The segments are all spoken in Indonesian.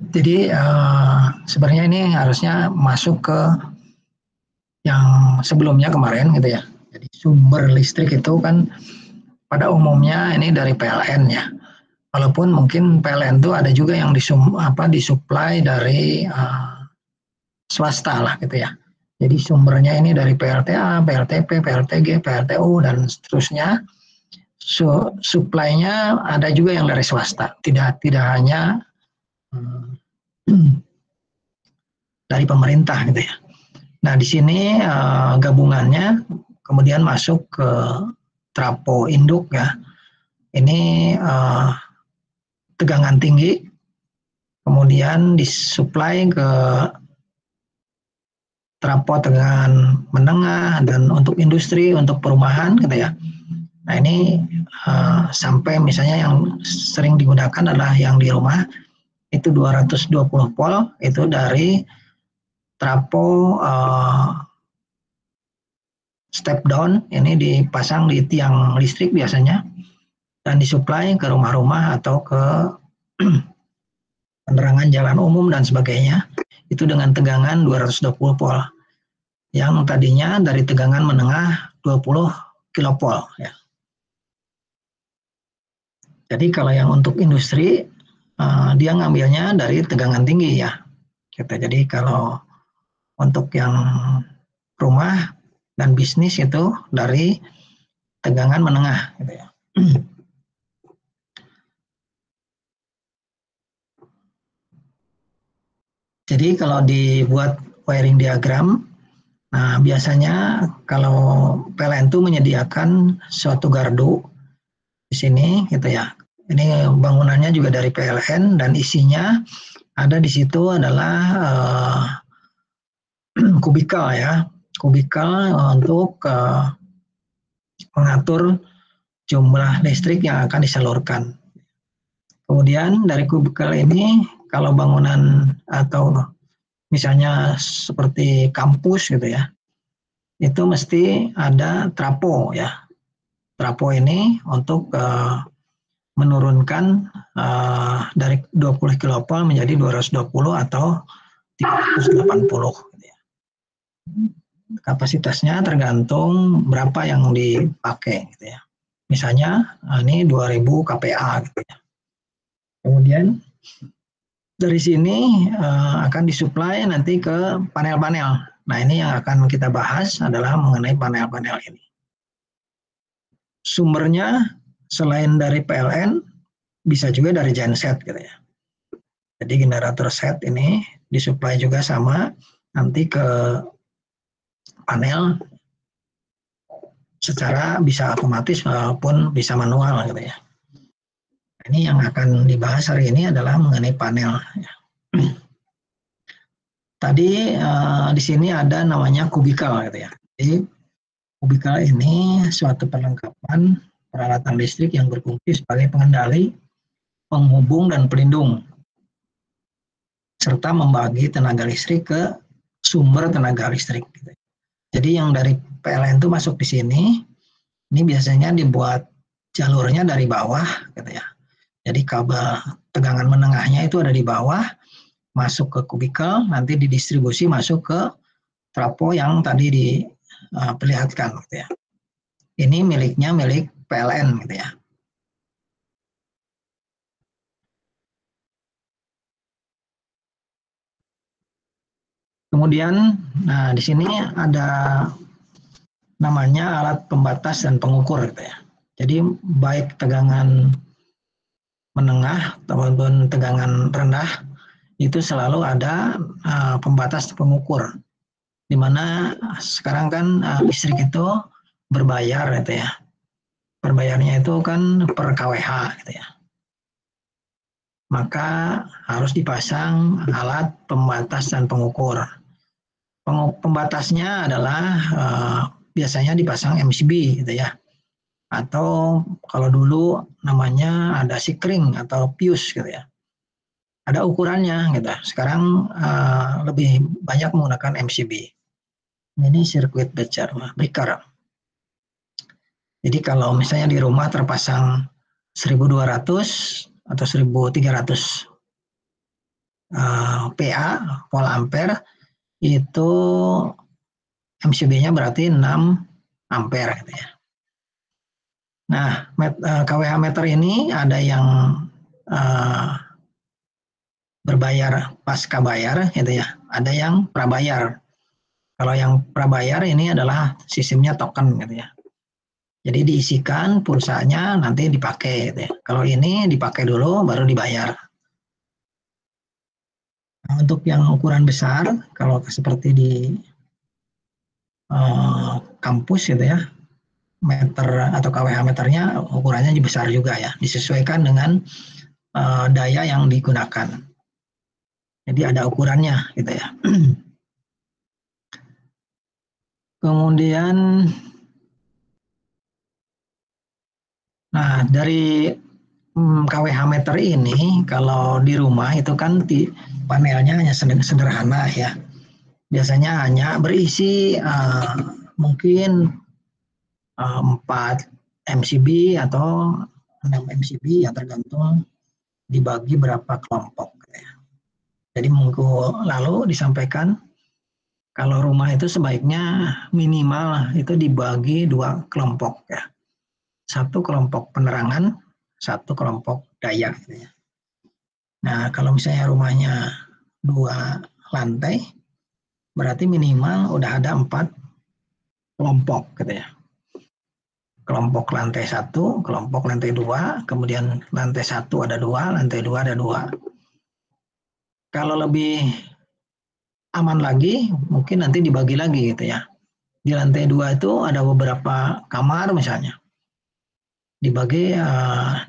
Jadi sebenarnya ini harusnya masuk ke yang sebelumnya kemarin gitu ya. Jadi sumber listrik itu kan pada umumnya ini dari PLN ya. Walaupun mungkin PLN itu ada juga yang disuplai dari swasta lah gitu ya. Jadi sumbernya ini dari PLTA, PLTP, PLTG, PLTU dan seterusnya. Suplainya ada juga yang dari swasta, tidak hanya dari pemerintah gitu ya. Nah di sini gabungannya kemudian masuk ke trapo induk ya. Ini tegangan tinggi, kemudian disuplai ke trapo tegangan menengah dan untuk industri, untuk perumahan gitu ya. Nah ini sampai misalnya yang sering digunakan adalah yang di rumah itu 220 volt itu dari trapo step down, ini dipasang di tiang listrik biasanya dan disuplai ke rumah-rumah atau ke penerangan jalan umum dan sebagainya itu dengan tegangan 220 volt yang tadinya dari tegangan menengah 20 kilovolt ya. Jadi kalau yang untuk industri dia ngambilnya dari tegangan tinggi ya. Jadi kalau untuk yang rumah dan bisnis itu dari tegangan menengah gitu ya. Jadi kalau dibuat wiring diagram, nah biasanya kalau PLN itu menyediakan suatu gardu di sini gitu ya. Ini bangunannya juga dari PLN dan isinya ada di situ adalah kubikel ya, kubikel untuk mengatur jumlah listrik yang akan disalurkan. Kemudian dari kubikel ini kalau bangunan atau misalnya seperti kampus gitu ya, itu mesti ada trapo ya. Trapo ini untuk menurunkan dari 20 kilovolt menjadi 220 atau 380 gitu ya. Kapasitasnya tergantung berapa yang dipakai gitu ya. Misalnya ini 2000 kPa gitu ya. Kemudian dari sini akan disuplai nanti ke panel-panel. Nah ini yang akan kita bahas adalah mengenai panel-panel ini. Sumbernya selain dari PLN bisa juga dari genset gitu ya. Jadi generator set ini disuplai juga sama nanti ke panel secara bisa otomatis maupun bisa manual gitu ya. Ini yang akan dibahas hari ini adalah mengenai panel. Tadi di sini ada namanya kubikel gitu ya. Jadi kubikel ini suatu perlengkapan peralatan listrik yang berfungsi sebagai pengendali, penghubung dan pelindung serta membagi tenaga listrik ke sumber tenaga listrik. Gitu. Jadi yang dari PLN itu masuk di sini, ini biasanya dibuat jalurnya dari bawah, gitu ya. Jadi kabel tegangan menengahnya itu ada di bawah, masuk ke kubikel, nanti didistribusi masuk ke trapo yang tadi diperlihatkan, gitu ya. Ini milik PLN, gitu ya. Kemudian, nah di sini ada namanya alat pembatas dan pengukur, gitu ya. Jadi baik tegangan menengah ataupun tegangan rendah itu selalu ada pembatas pengukur, di mana sekarang kan listrik itu berbayar gitu ya, berbayarnya itu kan per kWh gitu ya, maka harus dipasang alat pembatas dan pengukur. Pembatasnya adalah biasanya dipasang MCB gitu ya, atau kalau dulu namanya ada sikring atau fuse gitu ya. Ada ukurannya gitu. Sekarang lebih banyak menggunakan MCB. Ini sirkuit breaker. Jadi kalau misalnya di rumah terpasang 1200 atau 1300 PA, volt ampere, itu MCB-nya berarti 6 ampere gitu ya. Nah, kWh meter ini ada yang berbayar pasca bayar gitu ya, ada yang prabayar. Kalau yang prabayar ini adalah sistemnya token gitu ya. Jadi diisikan pulsanya nanti dipakai gitu ya. Kalau ini dipakai dulu baru dibayar. Nah, untuk yang ukuran besar, kalau seperti di kampus gitu ya, meter atau kWh meternya ukurannya besar juga ya, disesuaikan dengan daya yang digunakan. Jadi ada ukurannya gitu ya. Kemudian, nah dari kWh meter ini kalau di rumah itu kan panelnya hanya sederhana ya. Biasanya hanya berisi mungkin 4 MCB atau 6 MCB ya tergantung dibagi berapa kelompok. Ya. Jadi minggu lalu disampaikan kalau rumah itu sebaiknya minimal itu dibagi 2 kelompok ya. 1 kelompok penerangan, 1 kelompok daya. Gitu ya. Nah kalau misalnya rumahnya 2 lantai, berarti minimal udah ada 4 kelompok gitu ya. Kelompok lantai 1, kelompok lantai 2, kemudian lantai 1 ada 2, lantai 2 ada 2. Kalau lebih aman lagi, mungkin nanti dibagi lagi gitu ya. Di lantai 2 itu ada beberapa kamar misalnya. Dibagi 2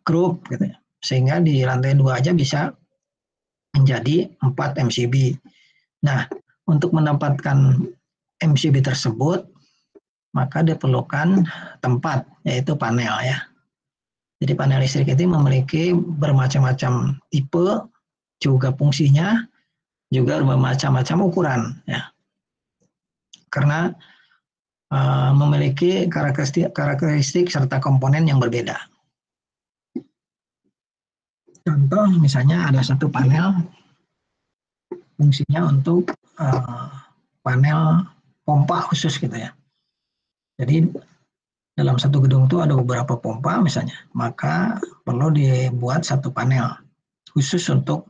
grup gitu ya. Sehingga di lantai 2 aja bisa menjadi 4 MCB. Nah, untuk mendapatkan MCB tersebut, maka diperlukan tempat, yaitu panel ya. Jadi panel listrik itu memiliki bermacam-macam tipe, juga fungsinya, juga bermacam-macam ukuran ya. Karena memiliki karakteristik serta komponen yang berbeda. Contoh misalnya ada satu panel fungsinya untuk panel pompa khusus gitu ya. Jadi dalam satu gedung itu ada beberapa pompa misalnya, maka perlu dibuat satu panel khusus untuk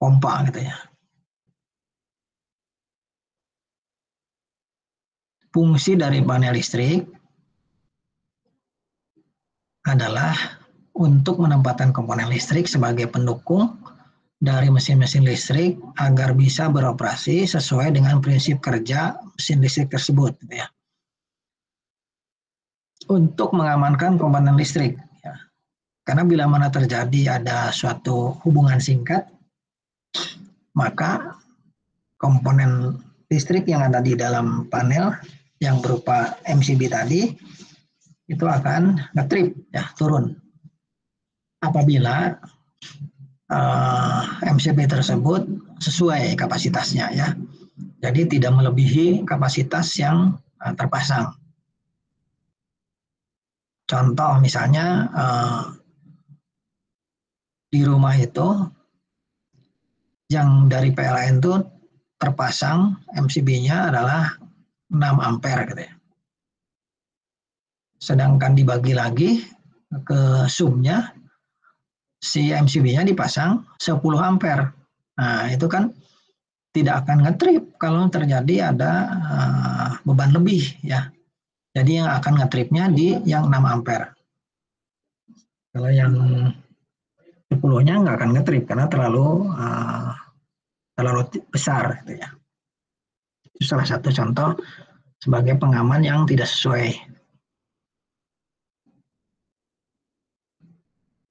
pompa gitu ya. Fungsi dari panel listrik adalah untuk menempatkan komponen listrik sebagai pendukung dari mesin-mesin listrik agar bisa beroperasi sesuai dengan prinsip kerja mesin listrik tersebut. Gitu ya. Untuk mengamankan komponen listrik. Ya. Karena bila mana terjadi ada suatu hubungan singkat, maka komponen listrik yang ada di dalam panel yang berupa MCB tadi itu akan ngetrip ya turun apabila MCB tersebut sesuai kapasitasnya ya. Jadi tidak melebihi kapasitas yang terpasang. Contoh misalnya di rumah itu yang dari PLN itu terpasang MCB-nya adalah 6 ampere gitu ya. Sedangkan dibagi lagi ke sumnya si MCB-nya dipasang 10 ampere. Nah, itu kan tidak akan ngetrip kalau terjadi ada beban lebih ya. Jadi yang akan ngetripnya di yang 6 ampere. Kalau yang 10-nya nggak akan ngetrip karena terlalu besar gitu ya. Itu salah satu contoh sebagai pengaman yang tidak sesuai.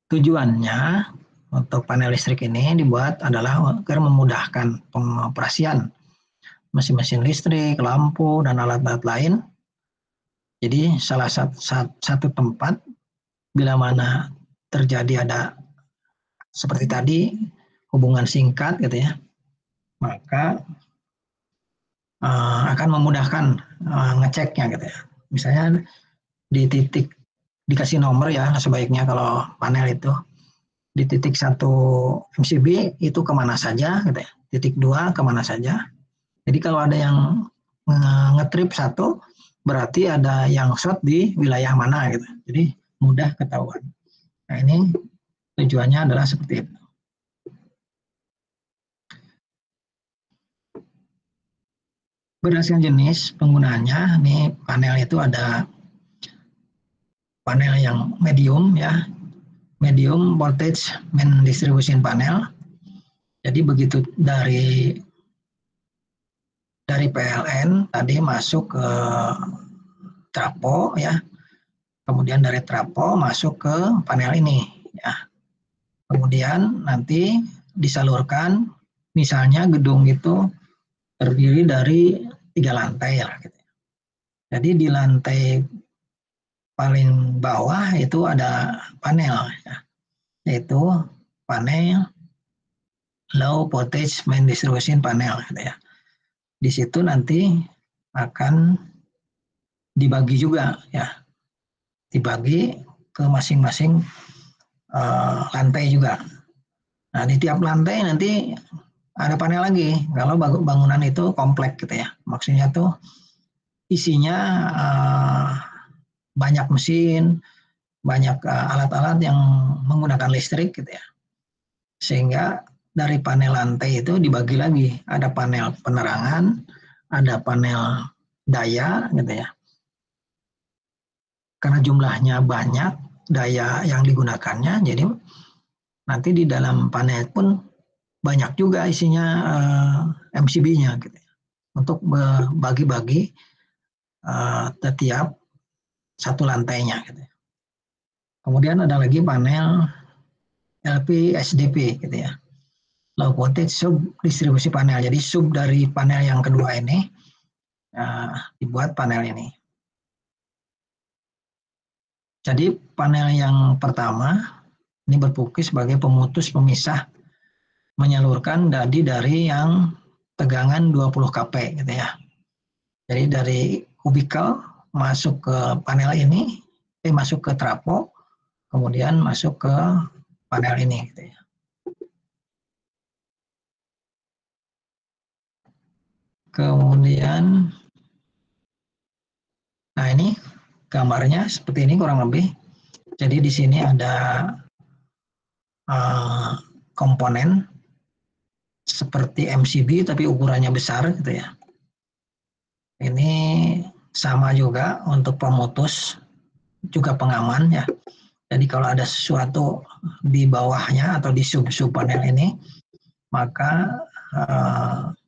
Tujuannya untuk panel listrik ini dibuat adalah agar memudahkan pengoperasian mesin-mesin listrik, lampu, dan alat-alat lain. Jadi salah satu tempat bila mana terjadi ada seperti tadi hubungan singkat gitu ya, maka akan memudahkan ngeceknya gitu ya. Misalnya di titik dikasih nomor ya sebaiknya kalau panel itu di titik 1 MCB itu kemana saja, gitu ya. Titik 2 kemana saja. Jadi kalau ada yang ngetrip satu, berarti ada yang short di wilayah mana gitu. Jadi mudah ketahuan. Nah ini tujuannya adalah seperti itu. Berdasarkan jenis penggunaannya, ini panel itu ada panel yang medium ya, medium voltage main distribution panel. Jadi begitu dari PLN tadi masuk ke trapo ya, kemudian dari trapo masuk ke panel ini ya. Kemudian nanti disalurkan, misalnya gedung itu terdiri dari 3 lantai ya. Jadi di lantai paling bawah itu ada panel ya, yaitu panel low voltage main distribution panel gitu ya. Di situ nanti akan dibagi juga ya, dibagi ke masing-masing lantai juga. Nah di tiap lantai nanti ada panel lagi kalau bangunan itu kompleks gitu ya. Maksudnya tuh isinya banyak mesin, banyak alat-alat yang menggunakan listrik gitu ya. Sehingga dari panel lantai itu dibagi lagi, ada panel penerangan, ada panel daya gitu ya. Karena jumlahnya banyak daya yang digunakannya, jadi nanti di dalam panel pun banyak juga isinya MCB-nya gitu ya, untuk bagi-bagi setiap satu lantainya gitu ya. Kemudian ada lagi panel LP-SDP gitu ya, low voltage sub distribusi panel. Jadi sub dari panel yang kedua ini dibuat panel ini. Jadi panel yang pertama ini berfungsi sebagai pemutus pemisah menyalurkan dari yang tegangan 20 kP gitu ya. Jadi dari kubikel masuk ke panel ini, masuk ke trapo, kemudian masuk ke panel ini gitu ya. Kemudian nah ini gambarnya seperti ini kurang lebih. Jadi di sini ada komponen seperti MCB tapi ukurannya besar gitu ya. Ini sama juga untuk pemutus, juga pengaman ya. Jadi kalau ada sesuatu di bawahnya atau di sub panel ini, maka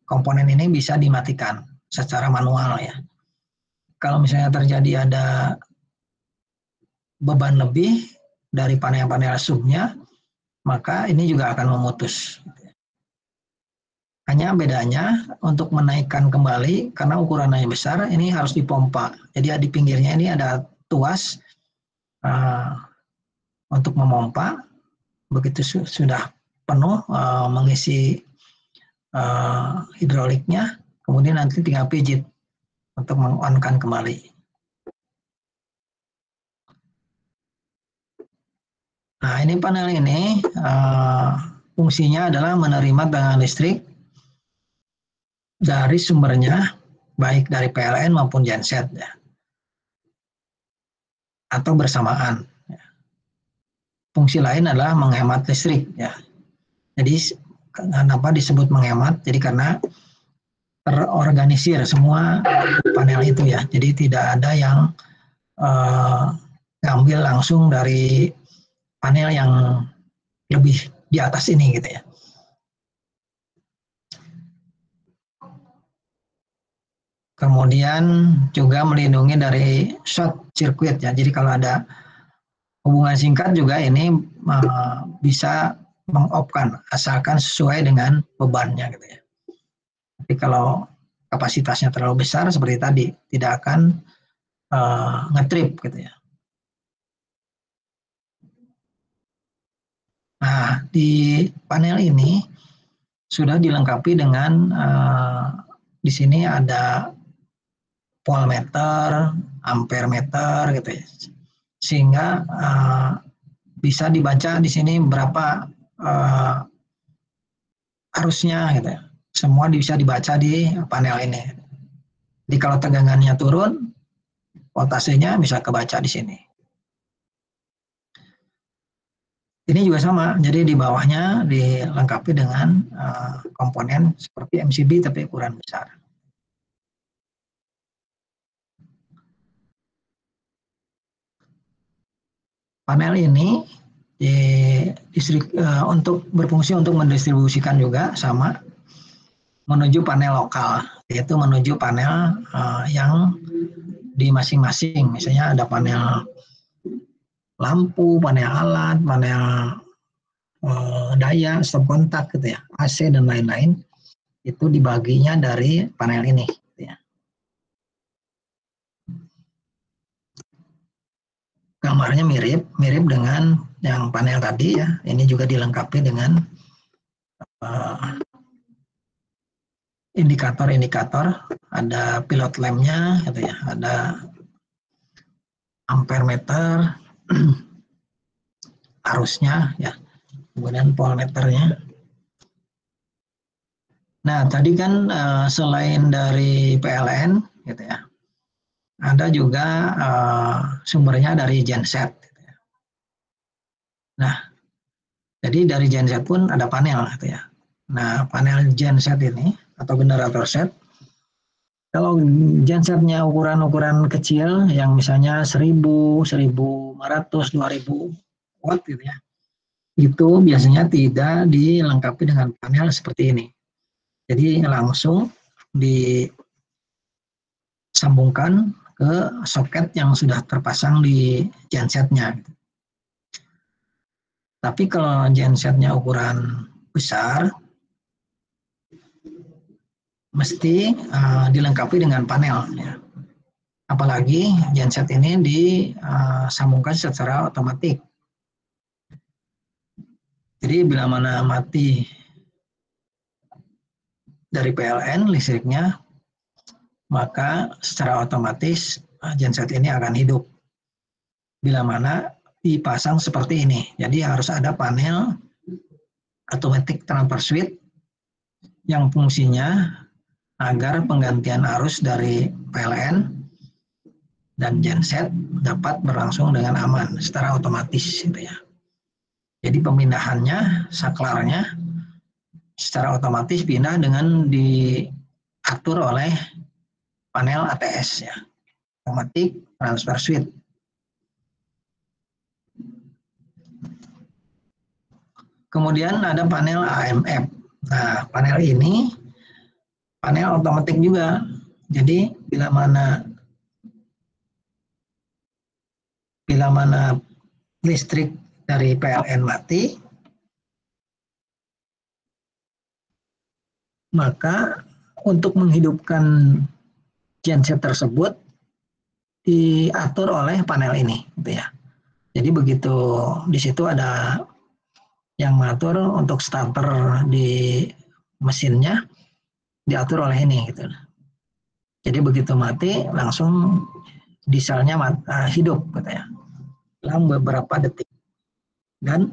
komponen ini bisa dimatikan secara manual ya. Kalau misalnya terjadi ada beban lebih dari panel-panel subnya, maka ini juga akan memutus. Hanya bedanya untuk menaikkan kembali, karena ukurannya besar, ini harus dipompa. Jadi di pinggirnya ini ada tuas untuk memompa. Begitu sudah penuh mengisi hidroliknya, kemudian nanti tinggal pijit untuk meng-on-kan kembali. Nah ini panel ini fungsinya adalah menerima tegangan listrik dari sumbernya, baik dari PLN maupun genset ya, atau bersamaan. Fungsi lain adalah menghemat listrik ya. Jadi kenapa disebut menghemat? Jadi karena terorganisir semua panel itu ya. Jadi tidak ada yang ngambil langsung dari panel yang lebih di atas ini gitu ya. Kemudian juga melindungi dari short circuit ya. Jadi kalau ada hubungan singkat juga ini bisa mengopkan asalkan sesuai dengan bebannya gitu ya. Tapi kalau kapasitasnya terlalu besar seperti tadi tidak akan ngetrip gitu ya. Nah di panel ini sudah dilengkapi dengan di sini ada voltmeter, ampere meter gitu ya. Sehingga bisa dibaca di sini berapa arusnya gitu ya. Semua bisa dibaca di panel ini. Jadi kalau tegangannya turun, voltasenya bisa kebaca di sini. Ini juga sama, jadi di bawahnya dilengkapi dengan komponen seperti MCB tapi ukuran besar. Panel ini untuk berfungsi untuk mendistribusikan juga sama menuju panel lokal, yaitu menuju panel yang di masing-masing. Misalnya ada panel lampu, panel alat, panel daya, stop kontak gitu ya, AC dan lain-lain, itu dibaginya dari panel ini. Gitu ya. Gambarnya mirip dengan yang panel tadi ya. Ini juga dilengkapi dengan indikator-indikator, ada pilot lampnya, gitu ya, ada ampere meter, arusnya, ya, kemudian voltmeternya. Nah, tadi kan selain dari PLN, gitu ya, ada juga sumbernya dari genset. Gitu ya. Nah, jadi dari genset pun ada panel, gitu ya. Nah, panel genset ini atau generator set, kalau gensetnya ukuran-ukuran kecil, yang misalnya 1000, 1500, 2000 watt gitu ya, itu biasanya tidak dilengkapi dengan panel seperti ini. Jadi langsung disambungkan ke soket yang sudah terpasang di gensetnya. Tapi kalau gensetnya ukuran besar, mesti dilengkapi dengan panel. Ya. Apalagi genset ini disambungkan secara otomatis. Jadi bila mana mati dari PLN listriknya, maka secara otomatis genset ini akan hidup. Bila mana dipasang seperti ini. Jadi harus ada panel automatic transfer switch yang fungsinya agar penggantian arus dari PLN dan genset dapat berlangsung dengan aman secara otomatis gitu ya. Jadi pemindahannya, saklarnya secara otomatis pindah dengan diatur oleh panel ATS ya, automatic transfer switch. Kemudian ada panel AMF. Nah, panel ini panel otomatis juga. Jadi bila mana listrik dari PLN mati, maka untuk menghidupkan genset tersebut diatur oleh panel ini, gitu ya. Jadi begitu di situ ada yang mengatur untuk starter di mesinnya diatur oleh ini, gitu. Jadi begitu mati langsung dieselnya hidup, gitu ya, dalam beberapa detik dan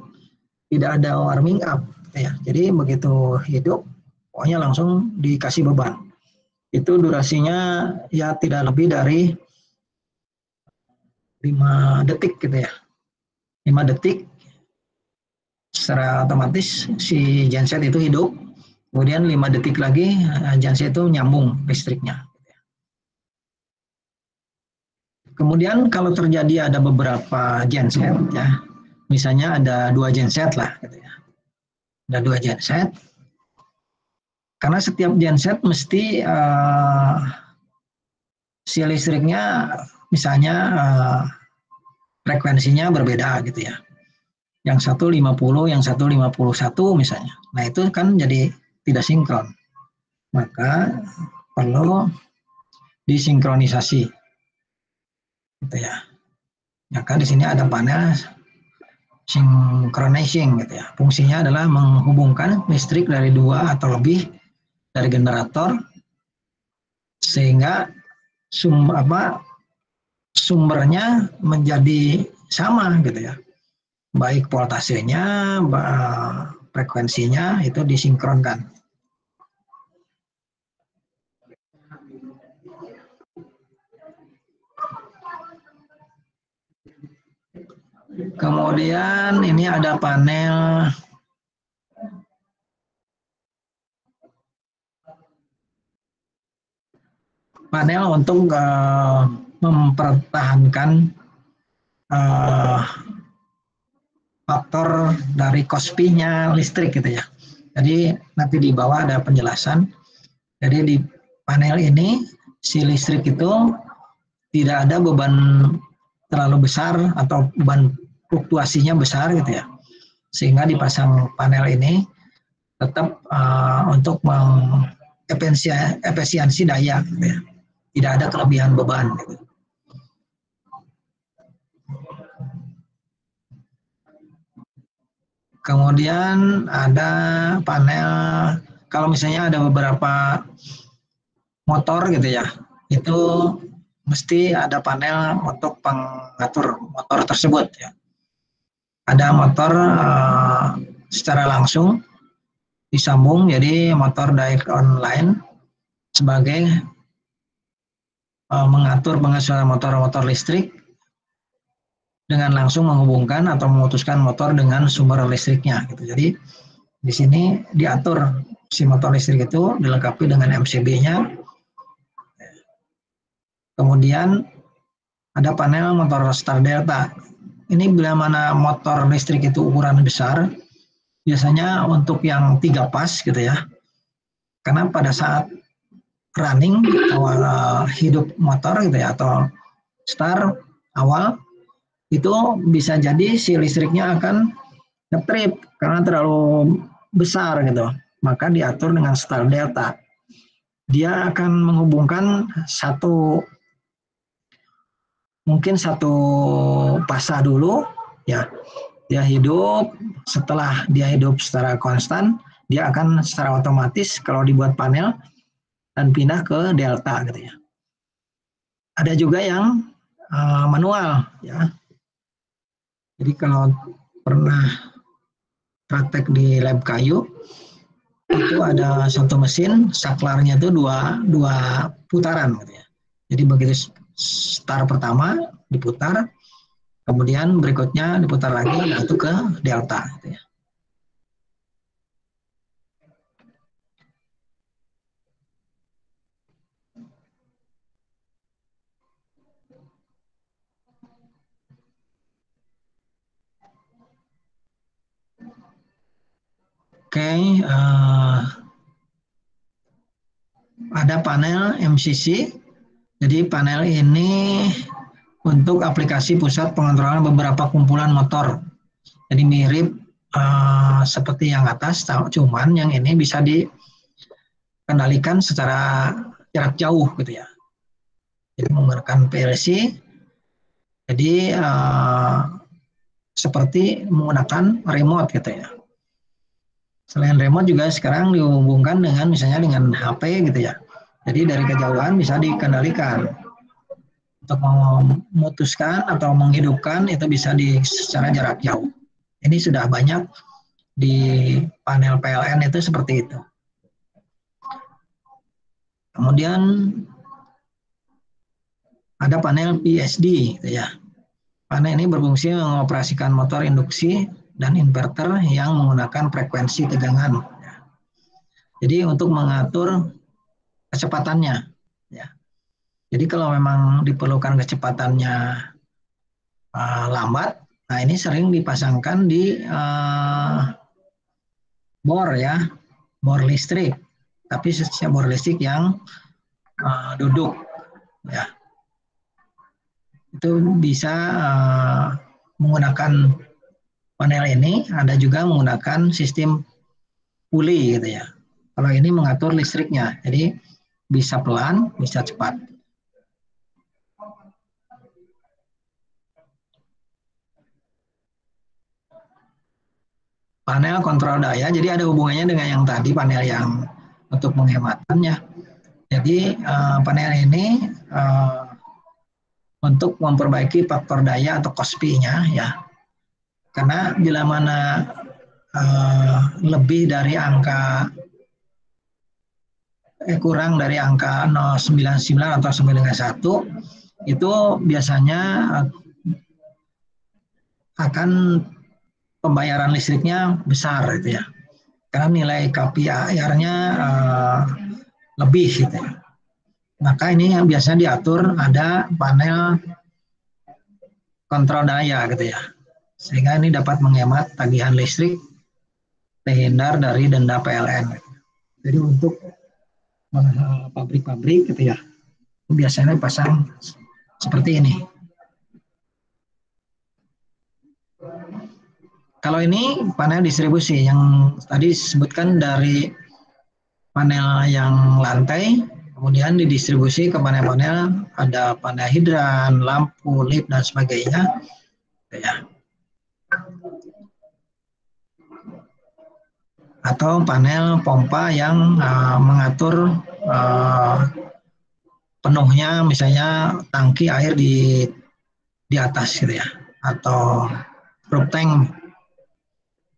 tidak ada warming up, gitu ya. Jadi begitu hidup, pokoknya langsung dikasih beban. Itu durasinya ya tidak lebih dari 5 detik gitu ya. 5 detik secara otomatis si genset itu hidup, kemudian 5 detik lagi genset itu nyambung listriknya. Kemudian kalau terjadi ada beberapa genset ya, misalnya ada 2 genset lah gitu ya. Ada 2 genset, karena setiap genset mesti si listriknya misalnya frekuensinya berbeda gitu ya. Yang satu 50, yang satu 51 misalnya. Nah itu kan jadi tidak sinkron. Maka perlu disinkronisasi. Gitu ya. Maka di sini ada panel synchronizing gitu ya. Fungsinya adalah menghubungkan listrik dari 2 atau lebih dari generator sehingga sumbernya menjadi sama gitu ya. baik voltasenya, frekuensinya itu disinkronkan. Kemudian ini ada panel untuk mempertahankan faktor dari Kospi-nya listrik gitu ya. Jadi nanti di bawah ada penjelasan. Jadi di panel ini si listrik itu tidak ada beban terlalu besar atau beban fluktuasinya besar gitu ya. Sehingga dipasang panel ini tetap untuk efisiensi daya gitu ya. Tidak ada kelebihan beban gitu. Kemudian ada panel, kalau misalnya ada beberapa motor gitu ya, itu mesti ada panel untuk pengatur motor tersebut ya. Ada motor secara langsung disambung, jadi motor direct online sebagai mengatur pengesuaian motor-motor listrik dengan langsung menghubungkan atau memutuskan motor dengan sumber listriknya gitu. Jadi di sini diatur si motor listrik itu dilengkapi dengan MCB-nya. Kemudian ada panel motor star delta. Ini bila mana motor listrik itu ukuran besar, biasanya untuk yang 3 pas gitu ya. Karena pada saat running awal hidup motor gitu ya, atau start awal, itu bisa jadi si listriknya akan ngetrip karena terlalu besar gitu. Maka diatur dengan star delta. Dia akan menghubungkan mungkin satu fasa dulu ya. Dia hidup, setelah dia hidup secara konstan, dia akan secara otomatis kalau dibuat panel dan pindah ke delta gitu ya. Ada juga yang manual ya. Jadi kalau pernah praktek di lab kayu, itu ada satu mesin saklarnya itu dua putaran gitu ya. Jadi begitu start pertama diputar, kemudian berikutnya diputar lagi yaitu ke delta gitu ya. Oke, ada panel MCC. Jadi panel ini untuk aplikasi pusat pengontrolan beberapa kumpulan motor. Jadi mirip seperti yang atas, cuman yang ini bisa dikendalikan secara jarak jauh gitu ya. Jadi menggunakan PLC. Jadi seperti menggunakan remote gitu ya. Selain remote juga sekarang dihubungkan dengan misalnya dengan HP gitu ya. Jadi dari kejauhan bisa dikendalikan. Untuk memutuskan atau menghidupkan itu bisa secara jarak jauh. Ini sudah banyak di panel PLN itu seperti itu. Kemudian ada panel PSD gitu ya. Panel ini berfungsi mengoperasikan motor induksi dan inverter yang menggunakan frekuensi tegangan. Jadi untuk mengatur kecepatannya. Ya. Jadi kalau memang diperlukan kecepatannya lambat, nah ini sering dipasangkan di bor ya, bor listrik. Tapi bor listrik yang duduk, ya. Itu bisa menggunakan panel ini. Ada juga menggunakan sistem puli gitu ya. Kalau ini mengatur listriknya, jadi bisa pelan, bisa cepat. Panel kontrol daya, jadi ada hubungannya dengan yang tadi panel yang untuk menghematannya. Jadi panel ini untuk memperbaiki faktor daya atau Kospi-nya ya. Karena bila mana lebih dari angka kurang dari angka 0,99 atau 9,1 itu biasanya akan pembayaran listriknya besar gitu ya. Karena nilai KPI-nya lebih gitu ya. Maka ini yang biasanya diatur ada panel kontrol daya gitu ya. Sehingga ini dapat menghemat tagihan listrik terhindar dari denda PLN. Jadi untuk pabrik-pabrik gitu ya, biasanya pasang seperti ini. Kalau ini panel distribusi yang tadi disebutkan dari panel yang lantai, kemudian didistribusi ke panel-panel, ada panel hidran, lampu, lift, dan sebagainya. Ya. Atau panel pompa yang mengatur penuhnya, misalnya tangki air di atas gitu ya, atau group tank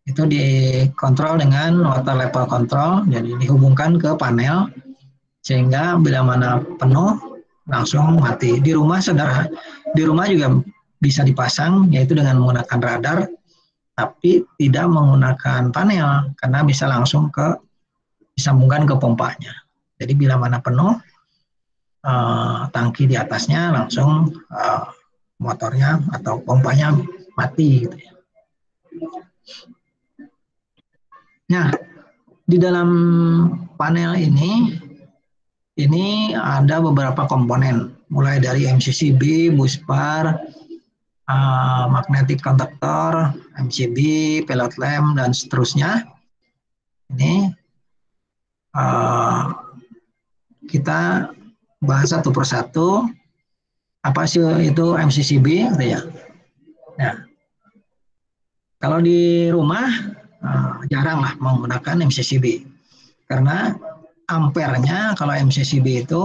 itu dikontrol dengan water level control, jadi dihubungkan ke panel sehingga bila mana penuh langsung mati. Di rumah di rumah juga bisa dipasang, yaitu dengan menggunakan radar, tapi tidak menggunakan panel karena bisa langsung disambungkan ke pompanya. Jadi bila mana penuh tangki di atasnya langsung motornya atau pompanya mati gitu ya. Nah, di dalam panel ini ada beberapa komponen, mulai dari MCCB, busbar, magnetic conductor, MCB, pilot lamp, dan seterusnya. Ini kita bahas satu persatu. Apa sih itu MCCB? Gitu ya. Nah, kalau di rumah jarang lah menggunakan MCCB karena ampernya kalau MCCB itu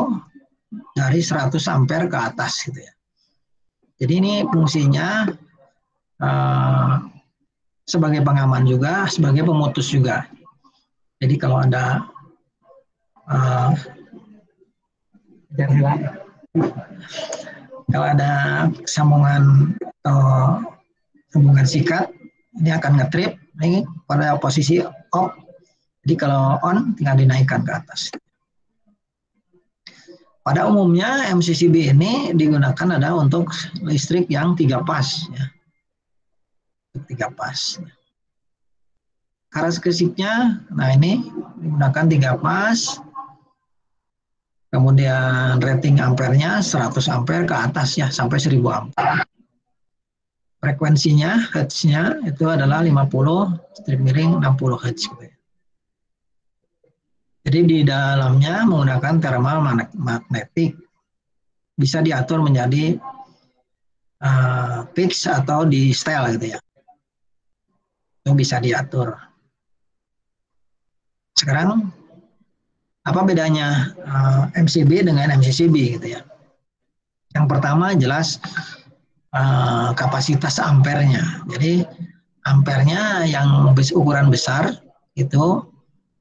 dari 100 ampere ke atas gitu ya. Jadi ini fungsinya sebagai pengaman juga, sebagai pemutus juga. Jadi kalau ada kalau ada sambungan atau hubungan sikat, ini akan ngetrip ini pada posisi off. Jadi kalau on tinggal dinaikkan ke atas. Pada umumnya MCCB ini digunakan ada untuk listrik yang 3 pas ya. 3 pas. Karakteristiknya, nah ini digunakan 3 pas. Kemudian rating ampernya 100 ampere ke atas ya, sampai 1000 ampere. Frekuensinya, hertznya itu adalah 50, strip miring 60 hertz. Jadi di dalamnya menggunakan thermal magnetik. Bisa diatur menjadi fix atau di setel gitu ya. Itu bisa diatur. Sekarang apa bedanya MCB dengan MCCB gitu ya? Yang pertama jelas kapasitas ampernya. Jadi ampernya yang ukuran besar itu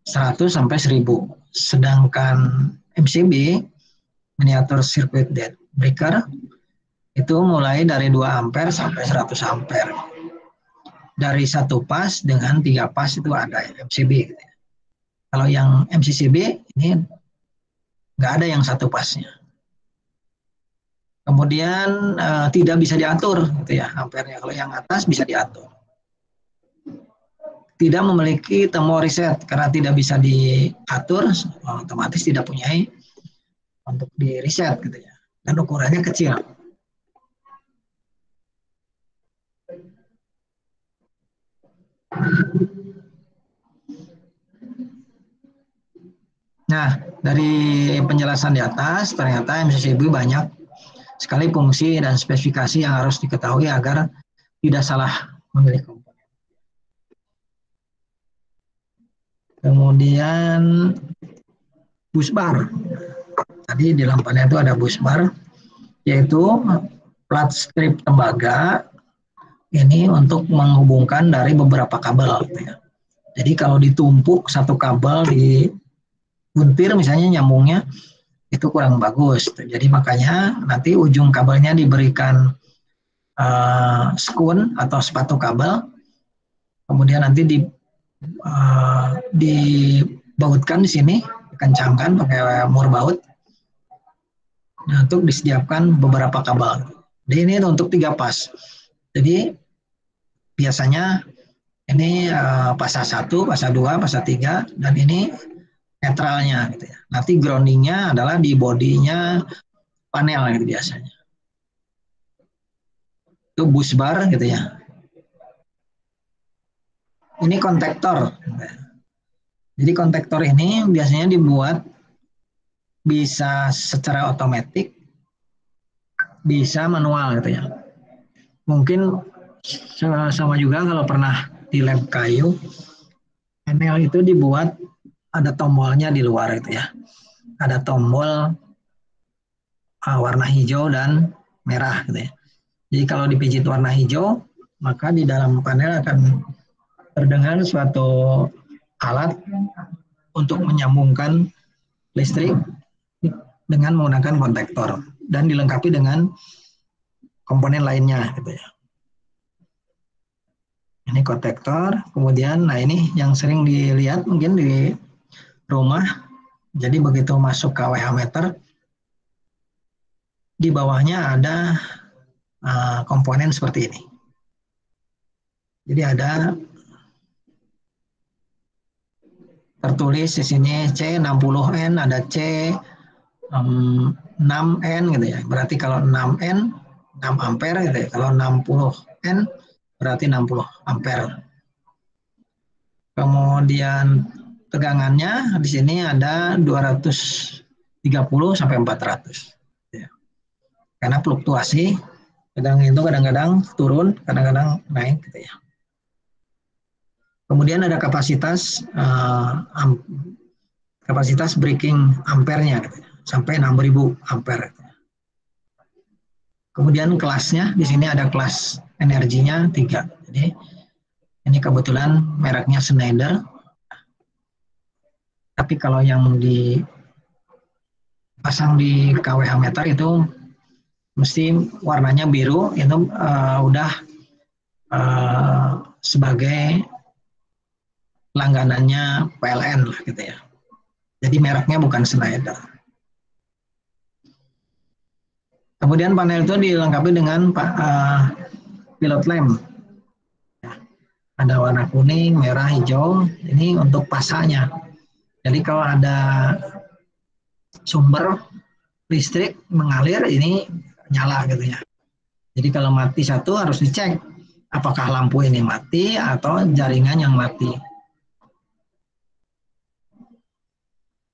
100 sampai 1000. Sedangkan MCB miniatur circuit breaker itu mulai dari 2 ampere sampai 100 ampere. Dari 1 pas dengan 3 pas itu ada MCB. Kalau yang MCCB ini nggak ada yang 1 pasnya. Kemudian tidak bisa diatur gitu ya ampernya. Kalau yang atas bisa diatur. Tidak memiliki tombol reset karena tidak bisa diatur, otomatis tidak punya untuk di reset gitu ya. Dan ukurannya kecil. Nah, dari penjelasan di atas, ternyata MCCB banyak sekali fungsi dan spesifikasi yang harus diketahui agar tidak salah memilih komponen. Kemudian busbar. Tadi di lampannya itu ada busbar, yaitu plat strip tembaga ini untuk menghubungkan dari beberapa kabel gitu ya. Jadi kalau ditumpuk satu kabel di buntir misalnya nyambungnya itu kurang bagus. Jadi makanya nanti ujung kabelnya diberikan skun atau sepatu kabel, kemudian nanti dibautkan di sini, dikencangkan pakai mur baut, nah, untuk disediakan beberapa kabel. Jadi ini untuk 3 pas. Jadi biasanya ini fasa 1, fasa 2, fasa 3, dan ini netralnya gitu ya. Nanti groundingnya adalah di bodinya panel gitu biasanya. Itu bus bar gitu ya. Ini kontaktor. Jadi kontaktor ini biasanya dibuat bisa secara otomatis, bisa manual gitu ya. Mungkin sama juga kalau pernah di lab kayu, panel itu dibuat ada tombolnya di luar gitu ya. Ada tombol warna hijau dan merah gitu ya. Jadi kalau dipijit warna hijau, maka di dalam panel akan terdengar suatu alat untuk menyambungkan listrik dengan menggunakan kontaktor dan dilengkapi dengan komponen lainnya gitu ya. Ini kontaktor, kemudian nah ini yang sering dilihat mungkin di rumah. Jadi begitu masuk ke WH meter, di bawahnya ada komponen seperti ini. Jadi ada tertulis di sini C60N, ada C6N gitu ya. Berarti kalau 6N 6 ampere gitu ya. Kalau 60N berarti 60 ampere. Kemudian tegangannya di sini ada 230 sampai 400. Ya. Karena fluktuasi, kadang-kadang turun, kadang-kadang naik gitu ya. Kemudian ada kapasitas breaking ampernya gitu, sampai 6.000 ampere. Kemudian kelasnya di sini ada kelas energinya 3. Jadi ini kebetulan mereknya Schneider. Tapi kalau yang dipasang di KWH meter itu mesti warnanya biru, itu udah sebagai langganannya PLN lah gitu ya. Jadi mereknya bukan Schneider. Kemudian panel itu dilengkapi dengan pilot lamp. Ada warna kuning, merah, hijau. Ini untuk pasanya. Jadi kalau ada sumber listrik mengalir, ini nyala gitu ya. Jadi kalau mati satu harus dicek apakah lampu ini mati atau jaringan yang mati.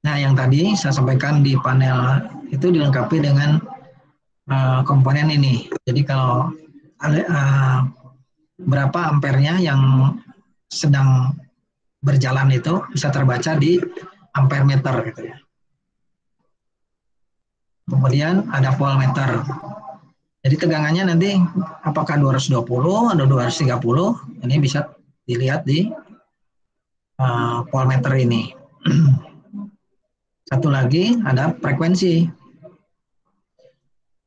Nah, yang tadi saya sampaikan di panel itu dilengkapi dengan komponen ini. Jadi kalau berapa ampernya yang sedang berjalan itu bisa terbaca di ampere meter gitu ya. Kemudian ada voltmeter. Jadi tegangannya nanti apakah 220 atau 230, ini bisa dilihat di voltmeter ini. Satu lagi ada frekuensi.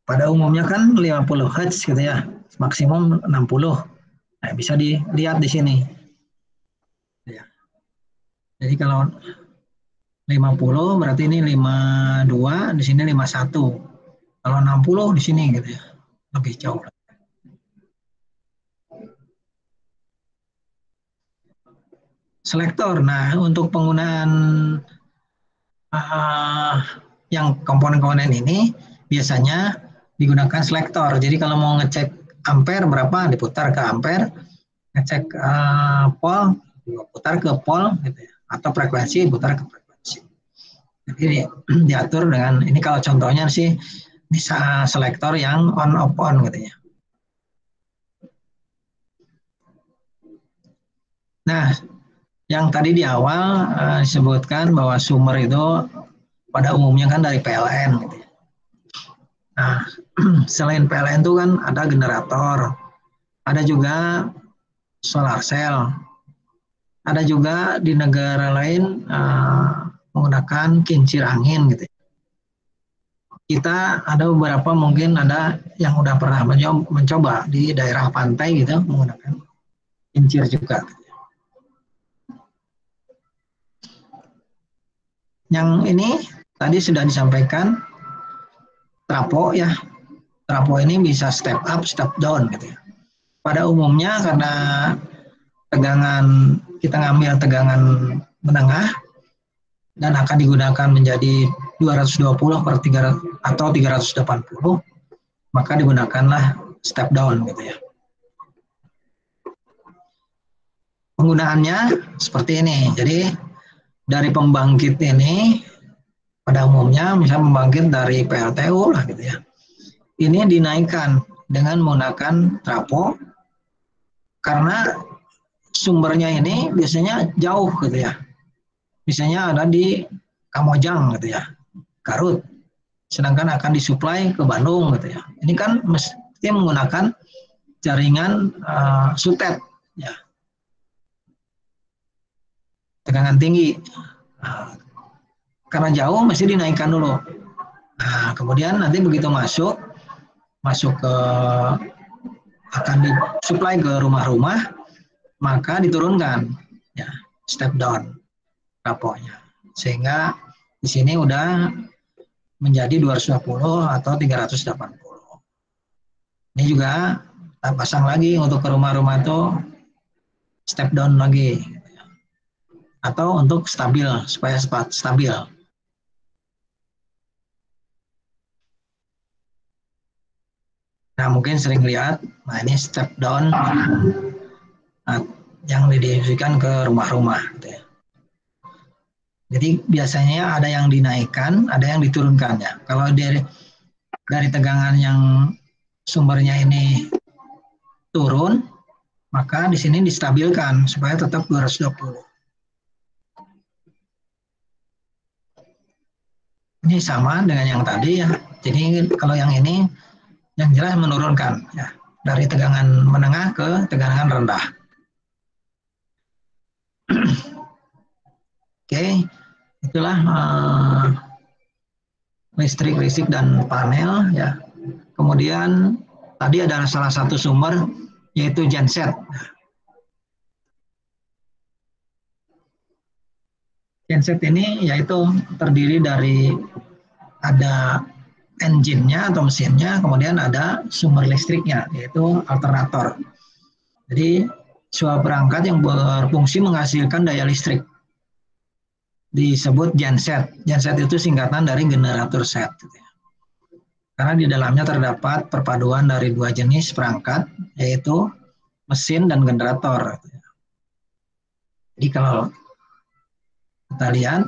Pada umumnya kan 50 Hz gitu ya, maksimum 60. Nah, bisa dilihat di sini. Jadi kalau 50 berarti ini 52, di sini 51. Kalau 60 di sini gitu ya. Lebih jauh. Selektor. Nah, untuk penggunaan yang komponen-komponen ini biasanya digunakan selektor. Jadi kalau mau ngecek ampere berapa diputar ke ampere, ngecek pol putar ke pol gitu ya. Atau frekuensi putar ke frekuensi. Jadi diatur dengan ini, kalau contohnya sih bisa selektor yang on off on gitu ya. Nah, yang tadi di awal disebutkan bahwa sumber itu pada umumnya kan dari PLN gitu ya. Nah, selain PLN itu kan ada generator, Ada juga solar cell. Ada juga di negara lain menggunakan kincir angin gitu. Kita ada beberapa mungkin ada yang udah pernah mencoba di daerah pantai gitu menggunakan kincir juga. Yang ini tadi sudah disampaikan trapo ya. Trapo ini bisa step up, step down gitu ya. Pada umumnya karena tegangan kita ngambil tegangan menengah dan akan digunakan menjadi 220 per 300 atau 380, maka digunakanlah step down gitu ya. Penggunaannya seperti ini. Jadi dari pembangkit ini pada umumnya misalnya pembangkit dari PLTU lah gitu ya. Ini dinaikkan dengan menggunakan trapo karena sumbernya ini biasanya jauh gitu ya. Misalnya ada di Kamojang gitu ya, Garut. Sedangkan akan disuplai ke Bandung gitu ya. Ini kan mesti menggunakan jaringan sutet ya. Tegangan tinggi. Nah, karena jauh mesti dinaikkan dulu. Nah, kemudian nanti begitu masuk ke akan disuplai ke rumah-rumah, maka diturunkan ya, step down traponya. Sehingga di sini udah menjadi 220 atau 380. Ini juga kita pasang lagi untuk ke rumah-rumah itu step down lagi. Atau untuk stabil, supaya stabil. Nah, mungkin sering lihat, nah ini step down yang didistribusikan ke rumah-rumah. Gitu ya. Jadi biasanya ada yang dinaikkan, ada yang diturunkan ya. Kalau dari tegangan yang sumbernya ini turun, maka di sini distabilkan supaya tetap 220. Ini sama dengan yang tadi ya. Jadi kalau yang ini yang jelas menurunkan ya dari tegangan menengah ke tegangan rendah. Oke, itulah listrik dan panel ya. Kemudian tadi ada salah satu sumber yaitu genset. Genset ini yaitu terdiri dari ada engine-nya atau mesinnya, kemudian ada sumber listriknya yaitu alternator. Jadi sebuah perangkat yang berfungsi menghasilkan daya listrik disebut genset. Genset itu singkatan dari generator set. Karena di dalamnya terdapat perpaduan dari dua jenis perangkat, yaitu mesin dan generator. Jadi kalau kita lihat,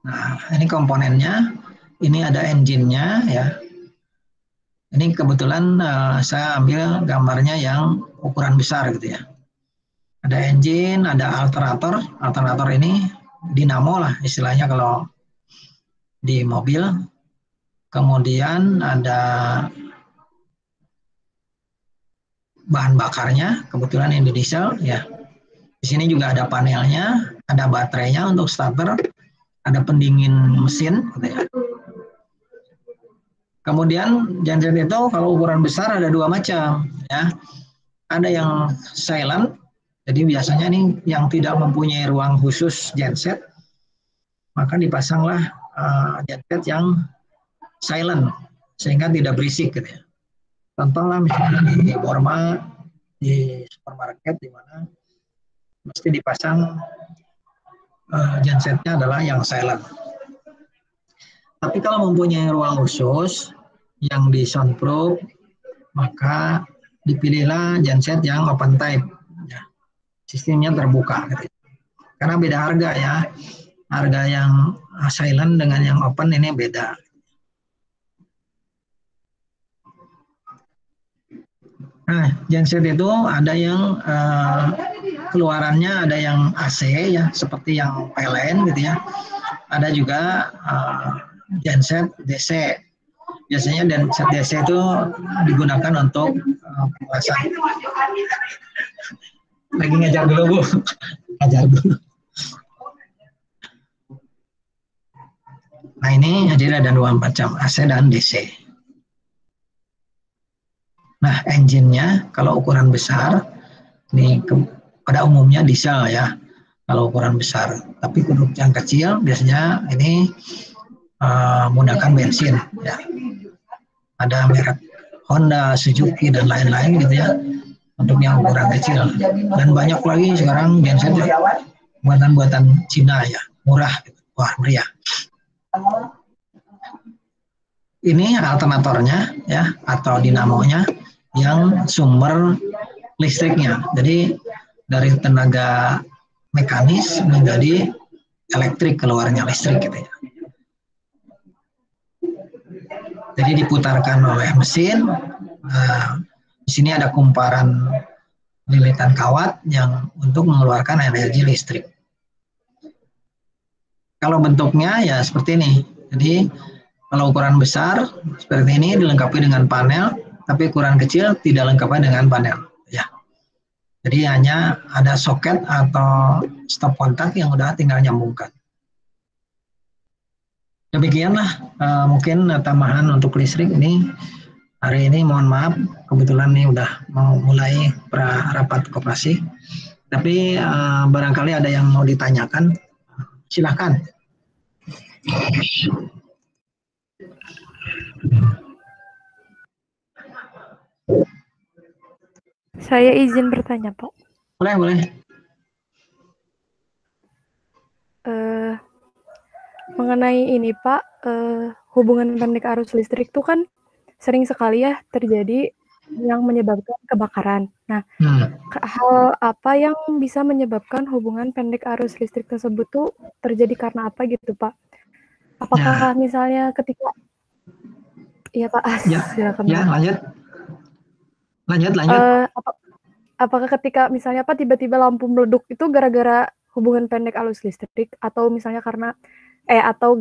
nah ini komponennya, ini ada engine-nya ya. Ini kebetulan saya ambil gambarnya yang ukuran besar gitu ya. Ada engine, ada alternator. Alternator ini dinamo lah istilahnya kalau di mobil. Kemudian ada bahan bakarnya, kebetulan ini diesel ya. Di sini juga ada panelnya, ada baterainya untuk starter, ada pendingin mesin gitu ya. Kemudian genset itu kalau ukuran besar ada dua macam ya. Ada yang silent, jadi biasanya ini yang tidak mempunyai ruang khusus genset, maka dipasanglah genset yang silent sehingga tidak berisik gitu ya. Contohlah misalnya di Borma, di supermarket di mana mesti dipasang gensetnya adalah yang silent. Tapi kalau mempunyai ruang khusus yang di soundproof, maka dipilihlah genset yang open type, ya. Sistemnya terbuka. Gitu. Karena beda harga ya, harga yang silent dengan yang open ini beda. Nah, genset itu ada yang keluarannya ada yang AC ya, seperti yang PLN gitu ya. Ada juga genset DC. Biasanya genset DC itu digunakan untuk pembahasan. Lagi ngajar dulu, Bu. Ngajar dulu. Nah ini jadi ada dua macam, AC dan DC. Nah engine-nya kalau ukuran besar, ini pada umumnya diesel ya, kalau ukuran besar. Tapi untuk yang kecil biasanya ini menggunakan bensin. Ya. Ada merek Honda, Suzuki dan lain-lain gitu ya, untuk yang ukuran kecil. Dan banyak lagi sekarang genset buatan-buatan Cina ya, murah, gitu. Wah meriah. Ini alternatornya ya atau dinamonya yang sumber listriknya. Jadi dari tenaga mekanis menjadi elektrik, keluarnya listrik gitu ya. Jadi diputarkan oleh mesin. Nah, di sini ada kumparan lilitan kawat yang untuk mengeluarkan energi listrik. Kalau bentuknya ya seperti ini. Jadi kalau ukuran besar seperti ini dilengkapi dengan panel, tapi ukuran kecil tidak lengkapi dengan panel. Ya. Jadi hanya ada soket atau stop kontak yang udah tinggal nyambungkan. Demikianlah mungkin tambahan untuk listrik ini. Hari ini mohon maaf, kebetulan nih udah mau mulai rapat koperasi. Tapi barangkali ada yang mau ditanyakan, silakan. Saya izin bertanya, Pak. Boleh, boleh. Mengenai ini, Pak, hubungan pendek arus listrik itu kan sering sekali ya terjadi yang menyebabkan kebakaran. Nah, hal apa yang bisa menyebabkan hubungan pendek arus listrik tersebut tuh terjadi karena apa gitu, Pak? Apakah misalnya ketika iya, Pak, silakan. Ya, lanjut. Apakah ketika misalnya Pak tiba-tiba lampu meleduk itu gara-gara hubungan pendek arus listrik atau misalnya karena atau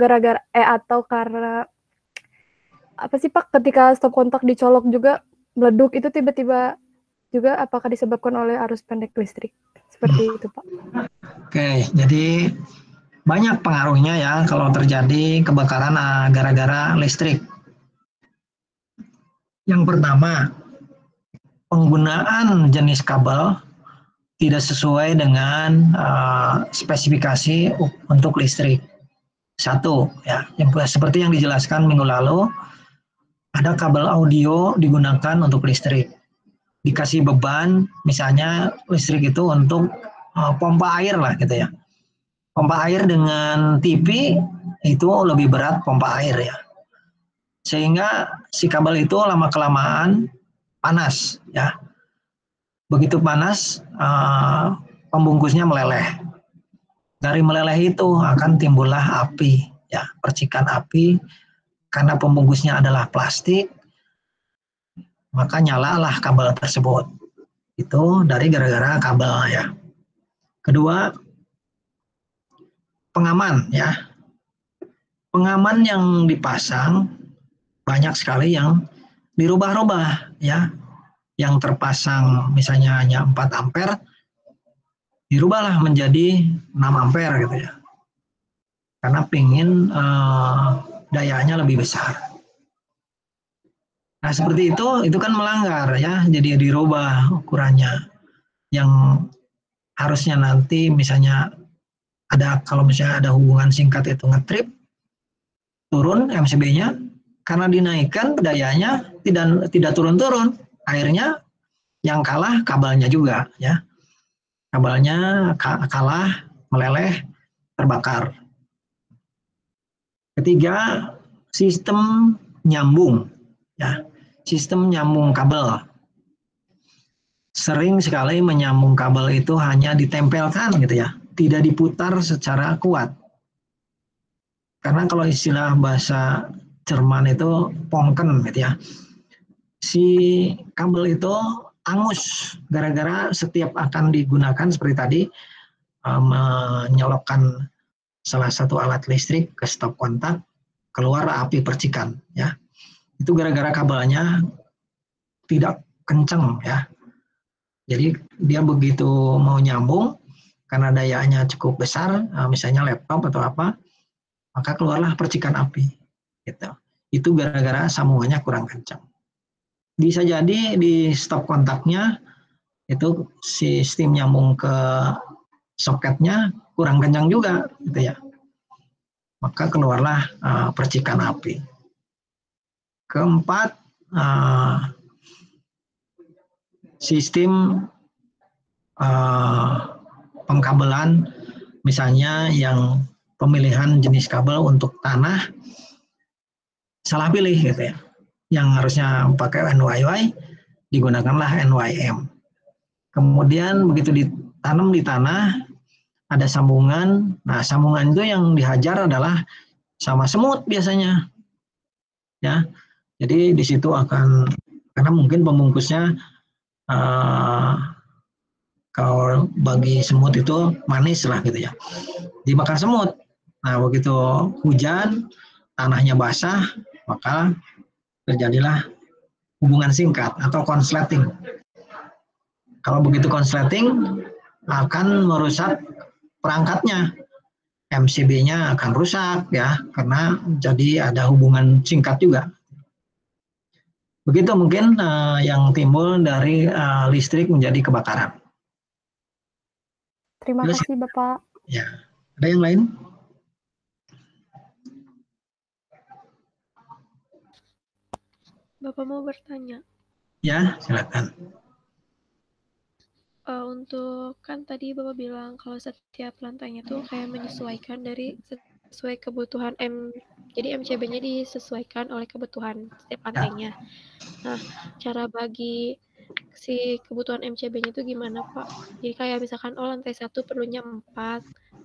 karena apa sih Pak ketika stop kontak dicolok juga meleduk itu tiba-tiba juga apakah disebabkan oleh arus pendek listrik? Seperti itu, Pak. Oke, jadi banyak pengaruhnya ya kalau terjadi kebakaran gara-gara listrik. Yang pertama, penggunaan jenis kabel tidak sesuai dengan spesifikasi untuk listrik. Satu, ya, yang seperti yang dijelaskan minggu lalu, ada kabel audio digunakan untuk listrik. Dikasih beban, misalnya listrik itu untuk pompa air lah gitu ya. Pompa air dengan TV itu lebih berat pompa air ya. Sehingga si kabel itu lama-kelamaan panas ya. Begitu panas, pembungkusnya meleleh. Dari meleleh itu akan timbullah api ya, percikan api. Karena pembungkusnya adalah plastik, maka nyalalah kabel tersebut. Itu dari gara-gara kabel ya. Kedua, pengaman ya. Pengaman yang dipasang banyak sekali yang dirubah-rubah ya. Yang terpasang misalnya hanya 4 ampere, dirubahlah menjadi 6 ampere gitu ya. Karena pingin dayanya lebih besar. Nah seperti itu kan melanggar ya, jadi dirubah ukurannya. Yang harusnya nanti misalnya kalau misalnya ada hubungan singkat itu ngetrip, turun MCB-nya, karena dinaikkan dayanya tidak turun-turun, akhirnya yang kalah kabelnya juga ya. Kabelnya kalah, meleleh, terbakar. Ketiga, sistem nyambung ya. Sistem nyambung kabel. Sering sekali menyambung kabel itu hanya ditempelkan gitu ya, tidak diputar secara kuat. Karena kalau istilah bahasa Jerman itu pongken gitu ya. Si kabel itu angus gara-gara setiap akan digunakan seperti tadi menyolokkan salah satu alat listrik ke stop kontak, keluar api percikan ya. Itu gara-gara kabelnya tidak kenceng ya. Jadi dia begitu mau nyambung, karena dayanya cukup besar, misalnya laptop atau apa, maka keluarlah percikan api. Gitu. Itu gara-gara sambungannya kurang kencang. Bisa jadi di stop kontaknya itu sistem nyambung ke soketnya kurang kencang juga, gitu ya. Maka keluarlah percikan api. Keempat, sistem pengkabelan, misalnya yang pemilihan jenis kabel untuk tanah salah pilih gitu ya. Yang harusnya pakai NYY digunakanlah NYM. Kemudian begitu ditanam di tanah ada sambungan. Nah, sambungan itu yang dihajar adalah sama semut biasanya. Ya. Jadi di situ akan, karena mungkin pembungkusnya kalau bagi semut itu manis lah gitu ya, dimakan semut. Nah begitu hujan, tanahnya basah, maka terjadilah hubungan singkat atau konsleting. Kalau begitu konsleting akan merusak perangkatnya, MCB-nya akan rusak ya, karena jadi ada hubungan singkat juga. Begitu mungkin yang timbul dari listrik menjadi kebakaran. Terima kasih Bapak. Ya, ada yang lain? Bapak mau bertanya? Ya, silakan. Untuk kan tadi Bapak bilang kalau setiap lantainya tuh kayak menyesuaikan dari sesuai kebutuhan jadi MCB-nya disesuaikan oleh kebutuhan setiap lantainya. Nah, cara bagi si kebutuhan MCB-nya itu gimana Pak? Jadi kayak misalkan lantai 1 perlunya 4,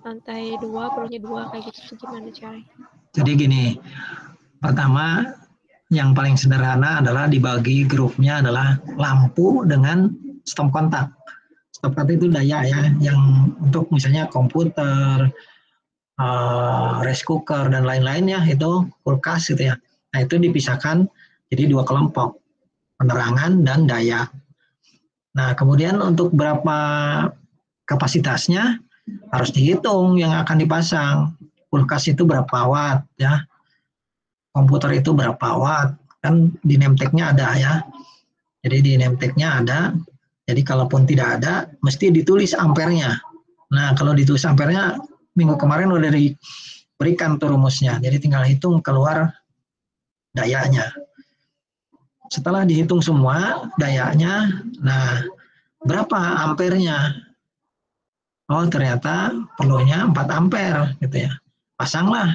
lantai 2 perlunya 2, kayak gitu tuh gimana caranya? Jadi gini, pertama yang paling sederhana adalah dibagi grupnya adalah lampu dengan stop kontak. Stop kontak itu daya ya, yang untuk misalnya komputer, rice cooker dan lain-lain ya, itu kulkas gitu ya. Nah itu dipisahkan jadi 2 kelompok, penerangan dan daya. Nah kemudian untuk berapa kapasitasnya harus dihitung yang akan dipasang. Kulkas itu berapa watt ya, komputer itu berapa watt, kan di name tag-nya ada ya. Jadi di name tag-nya ada, jadi kalaupun tidak ada, mesti ditulis ampernya. Nah kalau ditulis ampernya, minggu kemarin udah diberikan tuh rumusnya, jadi tinggal hitung keluar dayanya. Setelah dihitung semua dayanya, nah berapa ampernya? Oh ternyata perlunya 4 ampere gitu ya. Pasanglah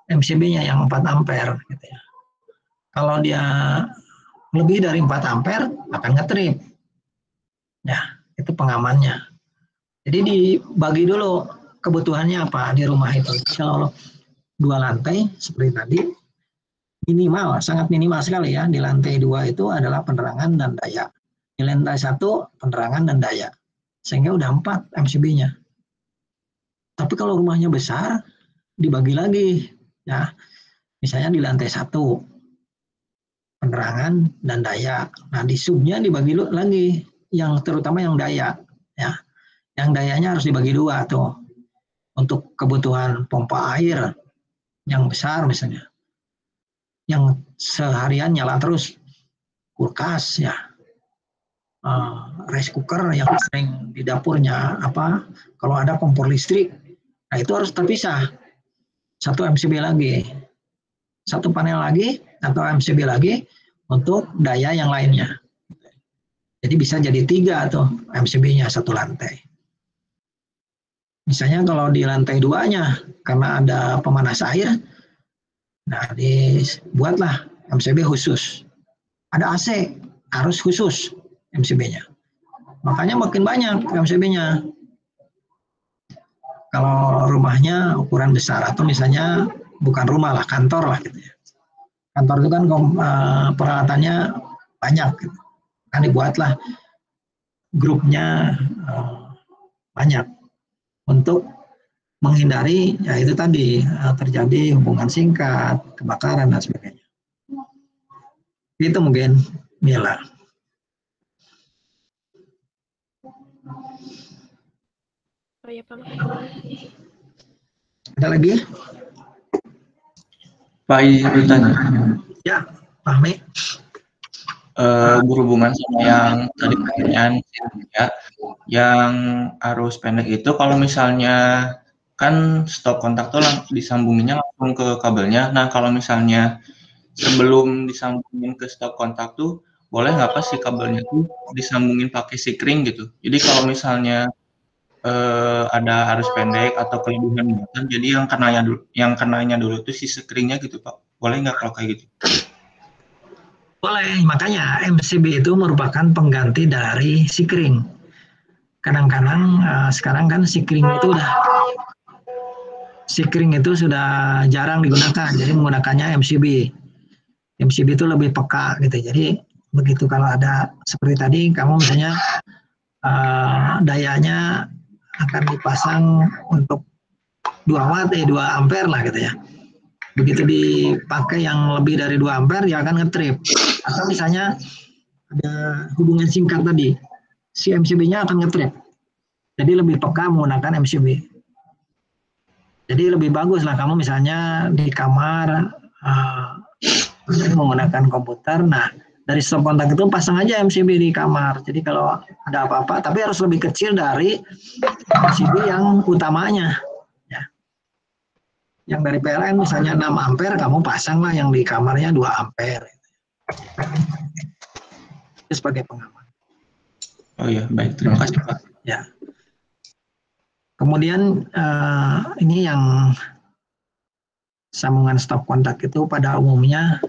MCB-nya yang 4 ampere gitu ya. Kalau dia lebih dari 4 ampere akan ngetrip. Ya, itu pengamannya. Jadi dibagi dulu kebutuhannya apa di rumah itu. Kalau 2 lantai seperti tadi, minimal, sangat minimal sekali ya. Di lantai 2 itu adalah penerangan dan daya. Di lantai 1 penerangan dan daya. Sehingga udah 4 MCB-nya. Tapi kalau rumahnya besar, dibagi lagi ya. Misalnya di lantai 1 penerangan dan daya. Nah di subnya dibagi lagi, yang terutama yang daya ya. Yang dayanya harus dibagi 2 tuh. Untuk kebutuhan pompa air yang besar misalnya, yang seharian nyala terus, kulkas ya, rice cooker yang sering di dapurnya apa, kalau ada kompor listrik, nah itu harus terpisah. 1 MCB lagi, 1 panel lagi atau MCB lagi untuk daya yang lainnya. Jadi bisa jadi 3 tuh MCB-nya 1 lantai. Misalnya kalau di lantai 2-nya karena ada pemanas air, nah dibuatlah MCB khusus. Ada AC, harus khusus MCB-nya. Makanya makin banyak MCB-nya. Kalau rumahnya ukuran besar atau misalnya bukan rumah lah, kantor lah gitu ya. Kantor itu kan peralatannya banyak gitu. Kan dibuatlah grupnya banyak untuk menghindari ya itu tadi terjadi hubungan singkat, kebakaran dan sebagainya. Itu mungkin Mila. Oh ya Pak, makasih. Ada lagi? Pak, izin bertanya. Ya, Pak Mi. Berhubungan sama yang tadi pertanyaan ya, yang arus pendek itu kalau misalnya kan stop kontak tuh disambunginnya langsung ke kabelnya. Nah, kalau misalnya sebelum disambungin ke stop kontak tuh boleh nggak pas si kabelnya tuh disambungin pakai sikring gitu. Jadi kalau misalnya ada arus pendek atau kelebihan muatan, jadi yang kenanya dulu tuh si sikringnya gitu Pak. Boleh nggak kalau kayak gitu? Boleh, makanya MCB itu merupakan pengganti dari sikring. Kadang-kadang sekarang kan sikring itu sudah jarang digunakan, jadi menggunakannya MCB. MCB itu lebih peka gitu. Jadi begitu kalau ada seperti tadi, kamu misalnya dayanya akan dipasang untuk 2 watt, 2 ampere lah gitu ya. Begitu dipakai yang lebih dari 2 ampere, dia akan ngetrip. Atau misalnya ada hubungan singkat tadi, si MCB-nya akan ngetrip. Jadi lebih peka menggunakan MCB. Jadi lebih bagus lah kamu misalnya di kamar menggunakan komputer. Nah, dari stop kontak itu pasang aja MCB di kamar. Jadi kalau ada apa-apa, tapi harus lebih kecil dari MCB yang utamanya. Ya. Yang dari PLN misalnya 6 ampere, kamu pasang lah yang di kamarnya 2 ampere. Itu sebagai pengaman. Oh ya, baik. Terima kasih Pak. Ya. Kemudian ini yang sambungan stop kontak itu pada umumnya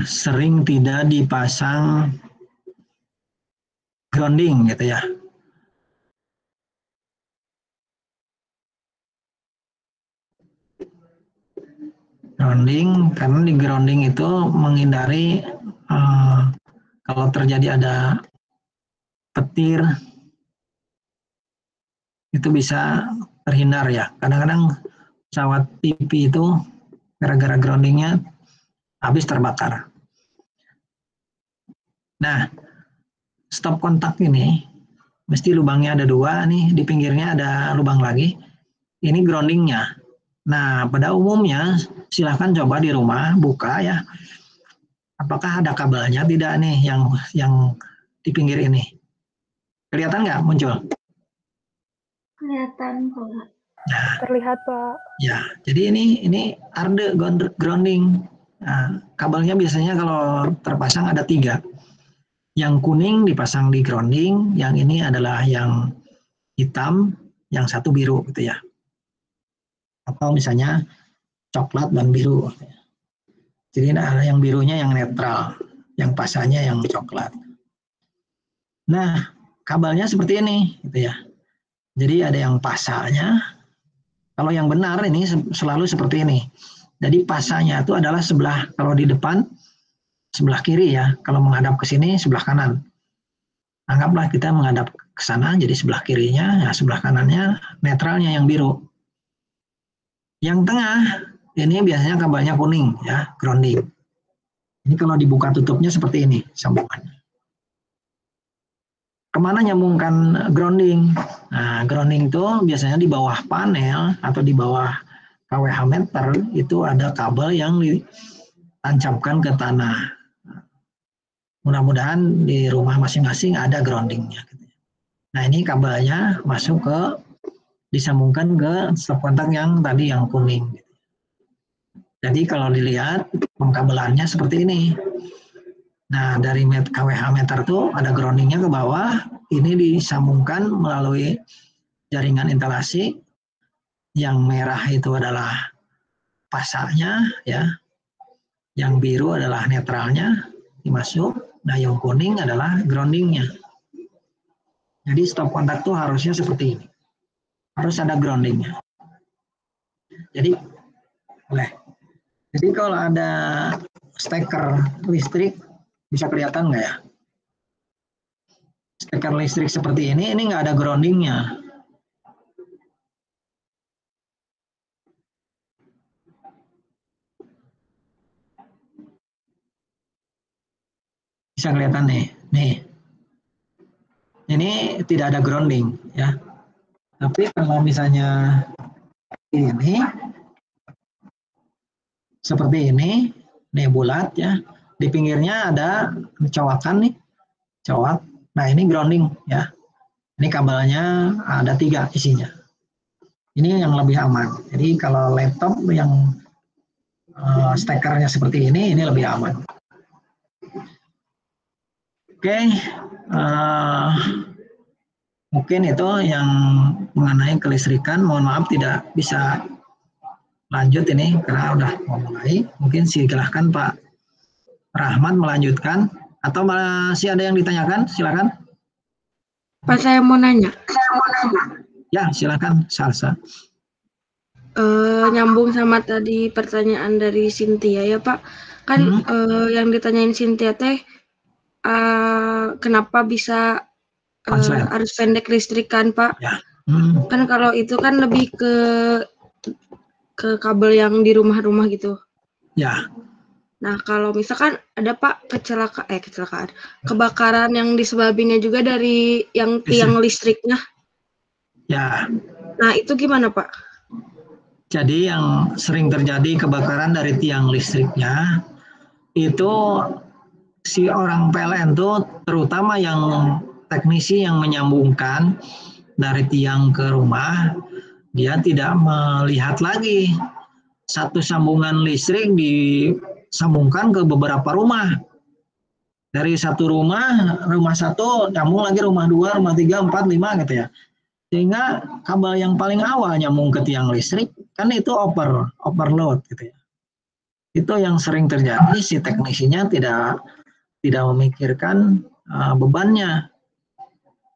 sering tidak dipasang grounding gitu ya. Grounding, karena di grounding itu menghindari kalau terjadi ada petir itu bisa terhindar ya. Kadang-kadang pesawat TV itu gara-gara groundingnya habis terbakar. Nah, stop kontak ini mesti lubangnya ada 2 nih, di pinggirnya ada lubang lagi. Ini groundingnya. Nah, pada umumnya silahkan coba di rumah buka ya. Apakah ada kabelnya tidak nih yang di pinggir ini? Kelihatan nggak muncul? Kelihatan Pak. Nah, Terlihat Pak. ya, jadi ini arde grounding. Nah, kabelnya biasanya kalau terpasang ada 3. Yang kuning dipasang di grounding, yang ini adalah yang hitam, yang satu biru gitu ya. Atau misalnya coklat dan biru. Jadi ada yang birunya yang netral, yang pasanya yang coklat. Nah, kabelnya seperti ini gitu ya. Jadi ada yang pasanya. Kalau yang benar ini selalu seperti ini. Jadi pasanya itu adalah sebelah, kalau di depan sebelah kiri ya, kalau menghadap ke sini sebelah kanan. Anggaplah kita menghadap ke sana, jadi sebelah kirinya, ya sebelah kanannya netralnya yang biru. Yang tengah ini biasanya kabelnya kuning ya, grounding. Ini kalau dibuka tutupnya seperti ini sambungannya. Kemana nyambungkan grounding? Nah, grounding itu biasanya di bawah panel atau di bawah KWH meter itu ada kabel yang ditancapkan ke tanah. Mudah-mudahan di rumah masing-masing ada groundingnya. Nah, ini kabelnya masuk disambungkan ke stop kontak yang tadi yang kuning. Jadi kalau dilihat pengkabelannya seperti ini. Nah, dari KWH meter itu ada groundingnya ke bawah, ini disambungkan melalui jaringan instalasi. Yang merah itu adalah pasanya, ya. Yang biru adalah netralnya, dimasuk. Nah, yang kuning adalah groundingnya. Jadi stop kontak itu harusnya seperti ini. Harus ada groundingnya. Jadi, boleh. Jadi kalau ada steker listrik, bisa kelihatan nggak ya? Steker listrik seperti ini nggak ada groundingnya. Bisa kelihatan nih. Ini tidak ada grounding ya. Tapi kalau misalnya ini seperti ini bulat ya, di pinggirnya ada cowakan nih, cowak. Nah ini grounding ya, ini kabelnya ada 3 isinya. Ini yang lebih aman. Jadi kalau laptop yang stekernya seperti ini lebih aman. Oke, mungkin itu yang mengenai kelistrikan. Mohon maaf tidak bisa lanjut ini karena udah mau mulai. Mungkin silahkan Pak Rahmat melanjutkan atau masih ada yang ditanyakan? Silakan. Pak, saya mau nanya. Ya, silakan Salsa. Nyambung sama tadi pertanyaan dari Cynthia ya Pak. Kan yang ditanyain Cynthia teh kenapa bisa arus pendek listrik kan Pak? Ya. Kan kalau itu kan lebih ke kabel yang di rumah-rumah gitu. Ya. Nah kalau misalkan ada Pak kecelakaan, kebakaran yang disebabinnya juga dari yang tiang listriknya. Ya. Nah itu gimana Pak? Jadi yang sering terjadi kebakaran dari tiang listriknya itu si orang PLN itu terutama yang teknisi yang menyambungkan dari tiang ke rumah, dia tidak melihat lagi satu sambungan listrik disambungkan ke beberapa rumah. Dari satu rumah satu nyambung lagi rumah 2, rumah 3, 4, 5 gitu ya. Sehingga kabel yang paling awal nyambung ke tiang listrik kan itu overload gitu ya. Itu yang sering terjadi, si teknisinya tidak memikirkan bebannya.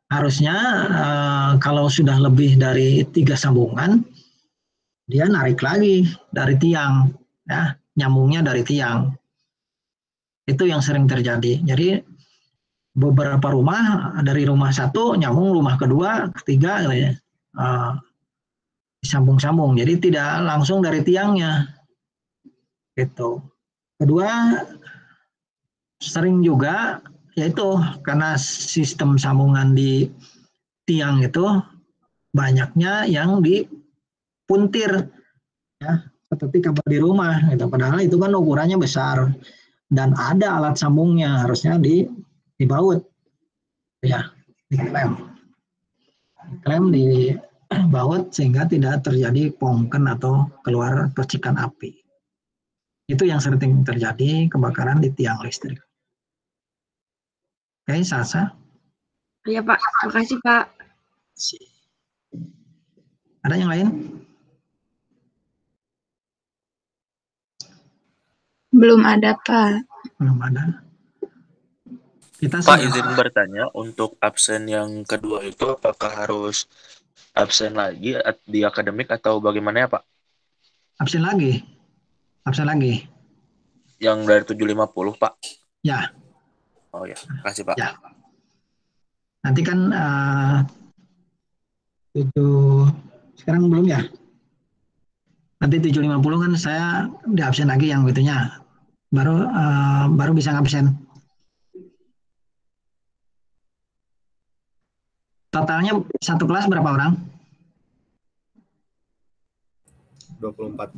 Harusnya kalau sudah lebih dari 3 sambungan, dia narik lagi dari tiang, ya, nyambungnya dari tiang. Itu yang sering terjadi. Jadi beberapa rumah dari rumah 1 nyambung rumah kedua, ketiga gitu ya. Disambung-sambung. Jadi tidak langsung dari tiangnya. Gitu. Kedua, sering juga yaitu karena sistem sambungan di tiang itu banyaknya yang dipuntir ya, seperti kabel di rumah gitu. Padahal itu kan ukurannya besar dan ada alat sambungnya, harusnya dibaut ya, diklem dibaut sehingga tidak terjadi pongken atau keluar percikan api. Itu yang sering terjadi kebakaran di tiang listrik. Oke, Salsa. Iya Pak, makasih Pak. Ada yang lain? Belum ada Pak. Belum ada. Kita Pak, izin bertanya, untuk absen yang kedua itu apakah harus absen lagi di akademik atau bagaimana ya Pak? Absen lagi. Yang dari 750 Pak? Ya. Oh ya, kasih Pak. Ya. Nanti kan sekarang belum ya? Nanti 750 kan saya di absen lagi yang itunya. Baru bisa ngabsen. Totalnya satu kelas berapa orang? 24.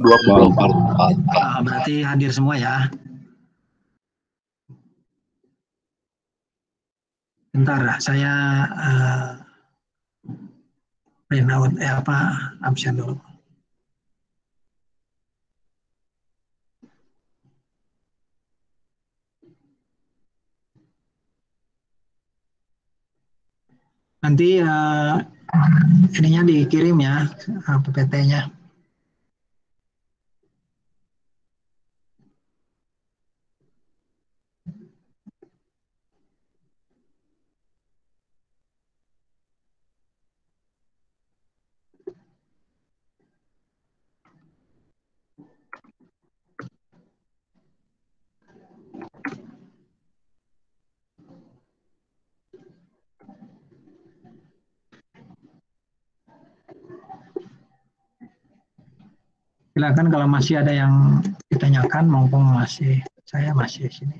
Berarti hadir semua ya. Bentar, saya print out absen dulu. Nanti ininya dikirim ya, PPT-nya. Silakan kalau masih ada yang ditanyakan, mumpung saya masih di sini.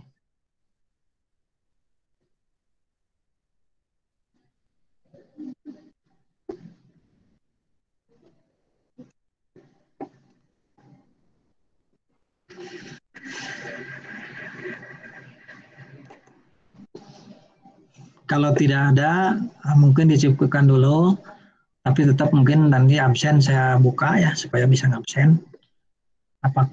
Kalau tidak ada, mungkin dicukupkan dulu, tapi tetap mungkin nanti absen saya buka ya supaya bisa ngabsen. Apakah